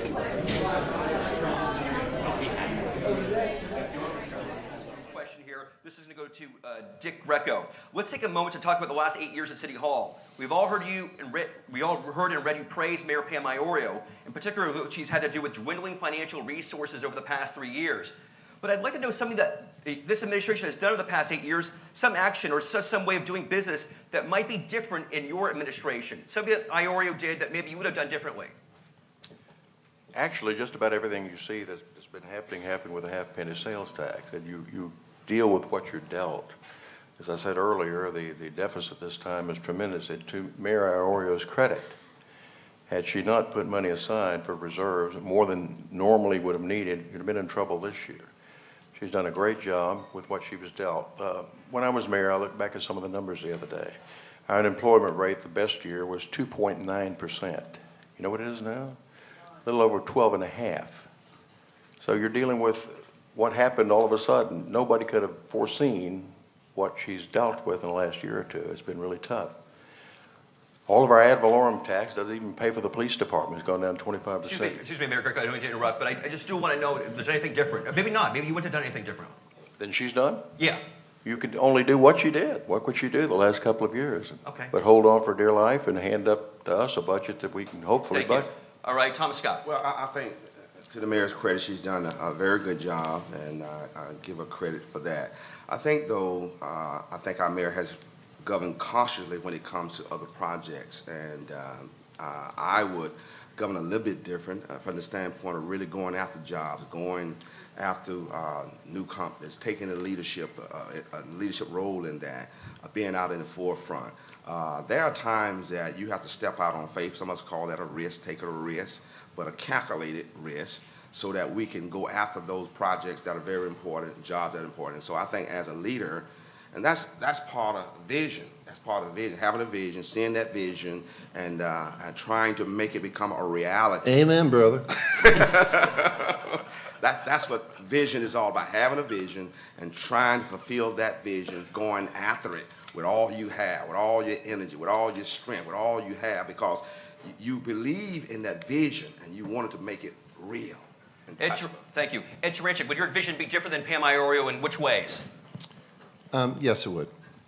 Question here. This is going to go to Dick Greco. Let's take a moment to talk about the last 8 years at City Hall. We've all heard and read you praise Mayor Pam Iorio, in particular what she's had to do with dwindling financial resources over the past 3 years. But I'd like to know something that this administration has done over the past 8 years, some action or some way of doing business that might be different in your administration, something that Iorio did that maybe you would have done differently. Actually, just about everything you see that's been happening with a half-penny sales tax, and you deal with what you're dealt. As I said earlier, the deficit this time is tremendous. And to Mayor Iorio's credit, had she not put money aside for reserves, more than normally would have needed, you'd have been in trouble this year. She's done a great job with what she was dealt. When I was mayor, I looked back at some of the numbers the other day. Our unemployment rate, the best year, was 2.9%. You know what it is now? A little over 12.5. So you're dealing with what happened all of a sudden. Nobody could have foreseen what she's dealt with in the last year or two. It's been really tough. All of our ad valorem tax doesn't even pay for the police department. It's gone down 25%. Excuse me, Mayor Greco, I don't mean to interrupt, but I just do want to know if there's anything different. Maybe not. Maybe you wouldn't have done anything different. Than she's done? Yeah. You could only do what she did. What could she do the last couple of years? Okay. But hold on for dear life and hand up to us a budget that we can hopefully Thank you. budget. All right, Thomas Scott. Well, I think, to the mayor's credit, she's done a very good job, and I give her credit for that. I think, though, I think our mayor has governed cautiously when it comes to other projects, and I would govern a little bit different from the standpoint of really going after jobs, going after new companies, taking a leadership role in that, being out in the forefront. There are times that you have to step out on faith. Some of us call that a risk, take a risk, but a calculated risk, so that we can go after those projects that are very important, jobs that are important. So I think as a leader, and that's part of vision. That's part of vision, having a vision, seeing that vision, and trying to make it become a reality. Amen, brother. That's what vision is all about, having a vision and trying to fulfill that vision, going after it with all you have, with all your energy, with all your strength, with all you have, because you believe in that vision and you wanted to make it real. Thank you. Ed Chiranchik, would your vision be different than Pam Iorio in which ways? Yes, it would.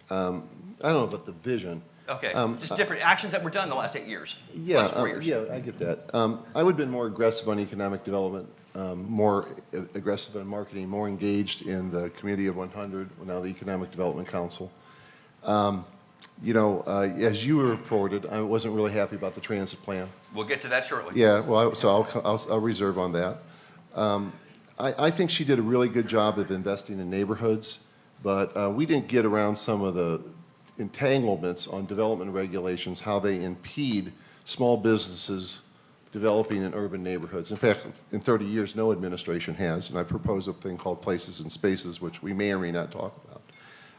I don't know about the vision. Okay, just different actions that were done in the last 8 years. Yeah, last 4 years. yeah, I get that. I would have been more aggressive on economic development, more aggressive on marketing, more engaged in the Committee of 100, now the Economic Development Council. You know, as you reported, I wasn't really happy about the transit plan. We'll get to that shortly. Yeah, well, I'll reserve on that. I think she did a really good job of investing in neighborhoods, but we didn't get around some of the entanglements on development regulations, how they impede small businesses developing in urban neighborhoods. In fact, in 30 years, no administration has, and I propose a thing called Places and Spaces, which we may or may not talk about.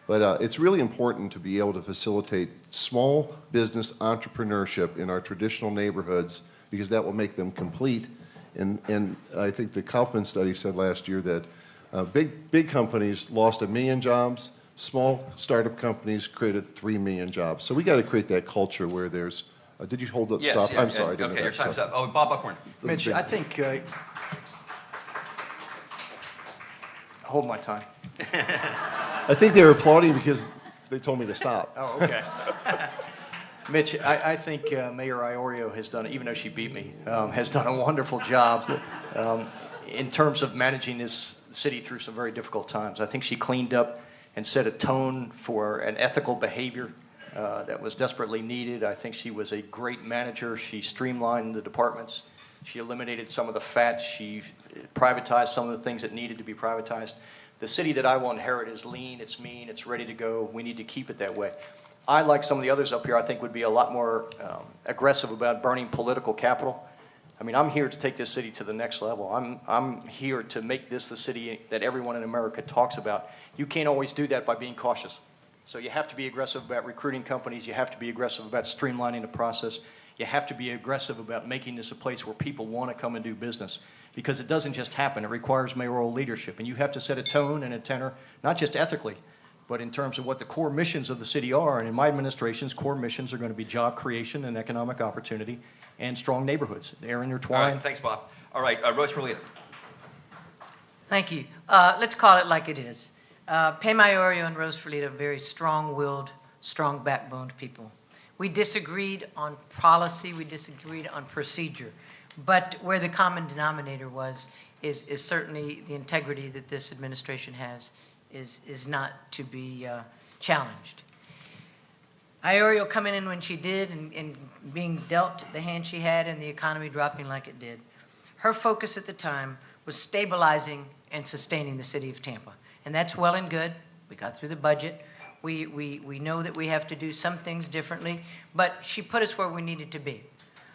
But it's really important to be able to facilitate small business entrepreneurship in our traditional neighborhoods, because that will make them complete. And I think the Kaufman study said last year that big companies lost 1 million jobs, small startup companies created 3 million jobs. So we got to create that culture where there's, did you hold up? Yes, Stop. Yeah, I'm sorry. Okay, your time's up. Oh, Bob Buckhorn. Mitch, I think, hold my time. I think they were applauding because they told me to stop. Oh, okay. Mitch, I think Mayor Iorio has done, even though she beat me, has done a wonderful job in terms of managing this city through some very difficult times. I think she cleaned up and set a tone for an ethical behavior that was desperately needed. I think she was a great manager. She streamlined the departments. She eliminated some of the fat. She privatized some of the things that needed to be privatized. The city that I will inherit is lean, it's mean, it's ready to go. We need to keep it that way. I, like some of the others up here, I think would be a lot more aggressive about burning political capital. I mean, I'm here to take this city to the next level. I'm here to make this the city that everyone in America talks about. You can't always do that by being cautious. So you have to be aggressive about recruiting companies. You have to be aggressive about streamlining the process. You have to be aggressive about making this a place where people want to come and do business. Because it doesn't just happen. It requires mayoral leadership. And you have to set a tone and a tenor, not just ethically, But in terms of what the core missions of the city are, and in my administration's core missions are going to be job creation and economic opportunity and strong neighborhoods. They're All intertwined. right, thanks, Bob. All right, Rose Ferlita. Thank you. Let's call it like it is. Pam Iorio and Rose Ferlita are very strong-willed, strong-backboned people. We disagreed on policy, we disagreed on procedure, but where the common denominator was is certainly the integrity that this administration has is not to be challenged. Iorio coming in when she did and being dealt the hand she had and the economy dropping like it did, her focus at the time was stabilizing and sustaining the city of Tampa. And that's well and good. We got through the budget. We know that we have to do some things differently, but she put us where we needed to be.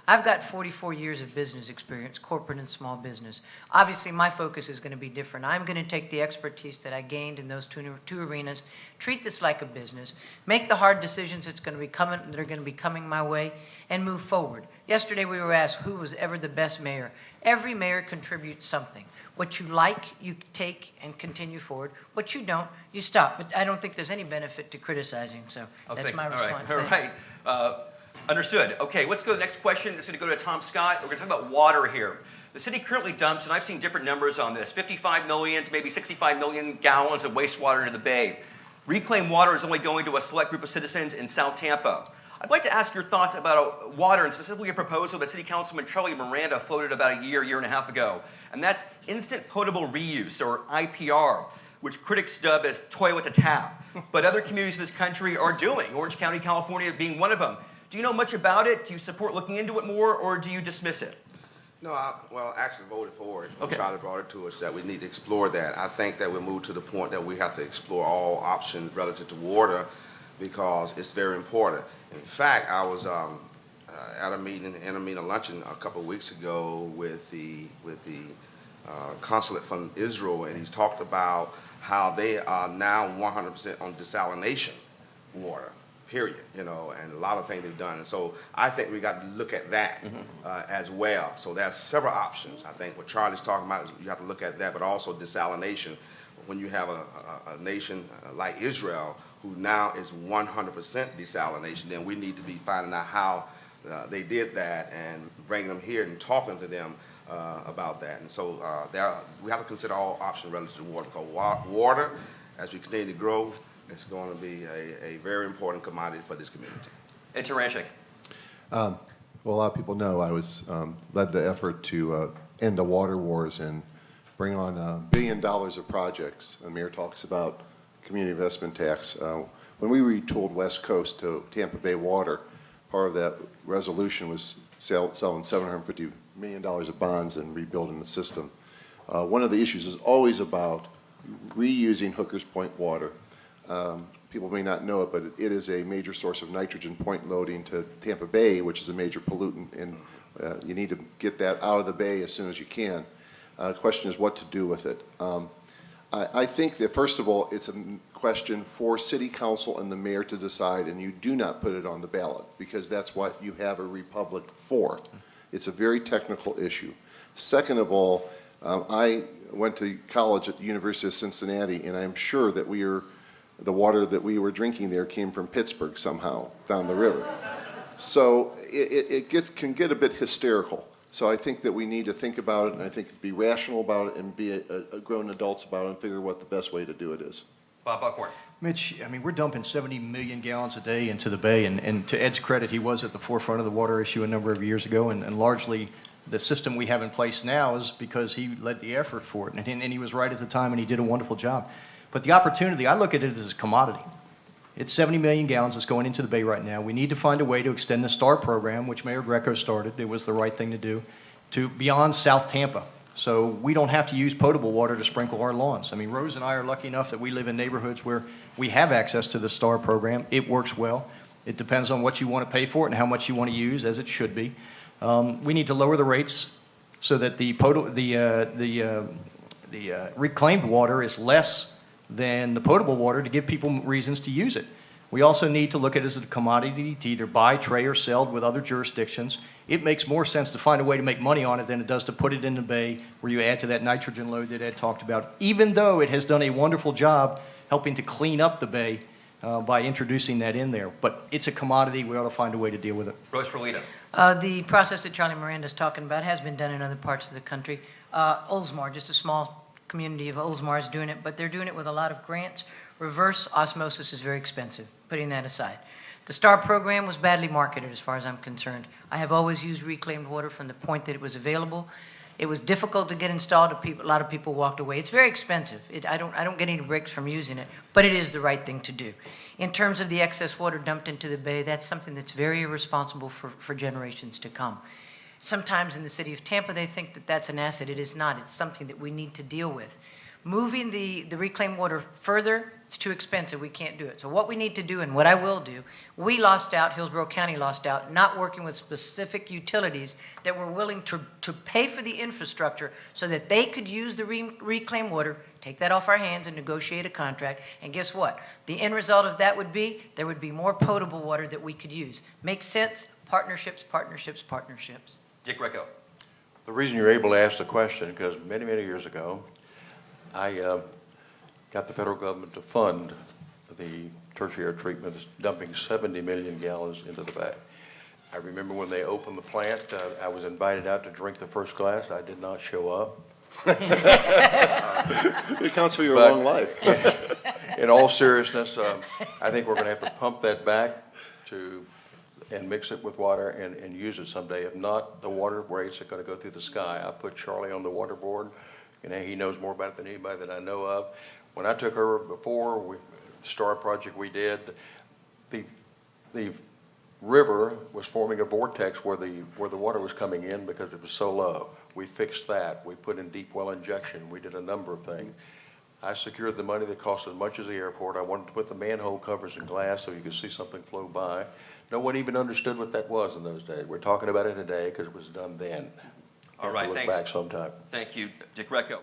I've got 44 years of business experience, corporate and small business. Obviously, my focus is going to be different. I'm going to take the expertise that I gained in those two arenas, treat this like a business, make the hard decisions that are going to be coming my way, and move forward. Yesterday, we were asked who was ever the best mayor. Every mayor contributes something. What you like, you take and continue forward. What you don't, you stop. But I don't think there's any benefit to criticizing, so that's my response. All right. Understood. Okay, let's go to the next question. This is going to go to Tom Scott. We're going to talk about water here. The city currently dumps, and I've seen different numbers on this, 55 million to maybe 65 million gallons of wastewater into the bay. Reclaimed water is only going to a select group of citizens in South Tampa. I'd like to ask your thoughts about water, and specifically a proposal that City Councilman Charlie Miranda floated about a year and a half ago, and that's instant potable reuse, or IPR, which critics dub as toilet to tap. But other communities in this country are doing, Orange County, California being one of them. Do you know much about it? Do you support looking into it more, or do you dismiss it? No, I actually voted for it. Okay. Charlie brought it to us that we need to explore that. I think that we moved to the point that we have to explore all options relative to water because it's very important. In fact, I was at a meeting, a luncheon a couple of weeks ago with the consulate from Israel, and he's talked about how they are now 100% on desalination water. Period, and a lot of things they've done. And so I think we got to look at that as well. So there's several options. I think what Charlie's talking about is you have to look at that, but also desalination. When you have a nation like Israel, who now is 100% desalination, then we need to be finding out how they did that and bringing them here and talking to them about that. And so we have to consider all options relative to water, because water, as we continue to grow, it's going to be a very important commodity for this community. And Taranchik. Well, a lot of people know I was led the effort to end the water wars and bring on $1 billion of projects. The mayor talks about community investment tax. When we retooled West Coast to Tampa Bay Water, part of that resolution was selling $750 million of bonds and rebuilding the system. One of the issues is always about reusing Hookers Point water. People may not know it, but it is a major source of nitrogen point loading to Tampa Bay, which is a major pollutant, and you need to get that out of the bay as soon as you can. The question is what to do with it. I think that, first of all, it's a question for City Council and the mayor to decide, and you do not put it on the ballot, because that's what you have a republic for. It's a very technical issue. Second of all, I went to college at the University of Cincinnati, and I'm sure that the water that we were drinking there came from Pittsburgh somehow, down the river. So it can get a bit hysterical. So I think that we need to think about it, and I think be rational about it and be grown adults about it and figure what the best way to do it is. Bob Buckhorn. Mitch, I mean, we're dumping 70 million gallons a day into the bay, and to Ed's credit, he was at the forefront of the water issue a number of years ago, and largely the system we have in place now is because he led the effort for it, and he was right at the time, and he did a wonderful job. But the opportunity, I look at it as a commodity. It's 70 million gallons that's going into the bay right now. We need to find a way to extend the STAR program, which Mayor Greco started. It was the right thing to do, to beyond South Tampa. So we don't have to use potable water to sprinkle our lawns. I mean, Rose and I are lucky enough that we live in neighborhoods where we have access to the STAR program. It works well. It depends on what you want to pay for it and how much you want to use, as it should be. We need to lower the rates so that the reclaimed water is less than the potable water to give people reasons to use it. We also need to look at it as a commodity to either buy, trade, or sell with other jurisdictions. It makes more sense to find a way to make money on it than it does to put it in the bay where you add to that nitrogen load that Ed talked about, even though it has done a wonderful job helping to clean up the bay by introducing that in there. But it's a commodity. We ought to find a way to deal with it. Rose Ferlita. The process that Charlie Miranda's talking about has been done in other parts of the country. Oldsmar, just a small community of Oldsmar is doing it, but they're doing it with a lot of grants. Reverse osmosis is very expensive, putting that aside. The STAR program was badly marketed as far as I'm concerned. I have always used reclaimed water from the point that it was available. It was difficult to get installed. A lot of people walked away. It's very expensive. I don't get any breaks from using it, but it is the right thing to do. In terms of the excess water dumped into the bay, that's something that's very irresponsible for generations to come. Sometimes in the city of Tampa, they think that that's an asset. It is not. It's something that we need to deal with. Moving the reclaimed water further, it's too expensive. We can't do it. So what we need to do, and what I will do, we lost out, Hillsborough County lost out, not working with specific utilities that were willing to pay for the infrastructure so that they could use the reclaimed water, take that off our hands and negotiate a contract. And guess what? The end result of that would be there would be more potable water that we could use. Makes sense? Partnerships, partnerships, partnerships. Dick Recco. The reason you're able to ask the question, because many, many years ago, I got the federal government to fund the tertiary treatment, dumping 70 million gallons into the bay. I remember when they opened the plant, I was invited out to drink the first glass. I did not show up. It counts for your But- long life. In all seriousness, I think we're going to have to pump that back and mix it with water and use it someday. If not, the water rates are going to go through the sky. I put Charlie on the water board. He knows more about it than anybody that I know of. When I took over before, the STAR project we did, the river was forming a vortex where the water was coming in because it was so low. We fixed that. We put in deep well injection. We did a number of things. I secured the money that cost as much as the airport. I wanted to put the manhole covers in glass so you could see something flow by. No one even understood what that was in those days. We're talking about it today because it was done then. All right, Look thanks. back sometime. Thank you, Dick Recco.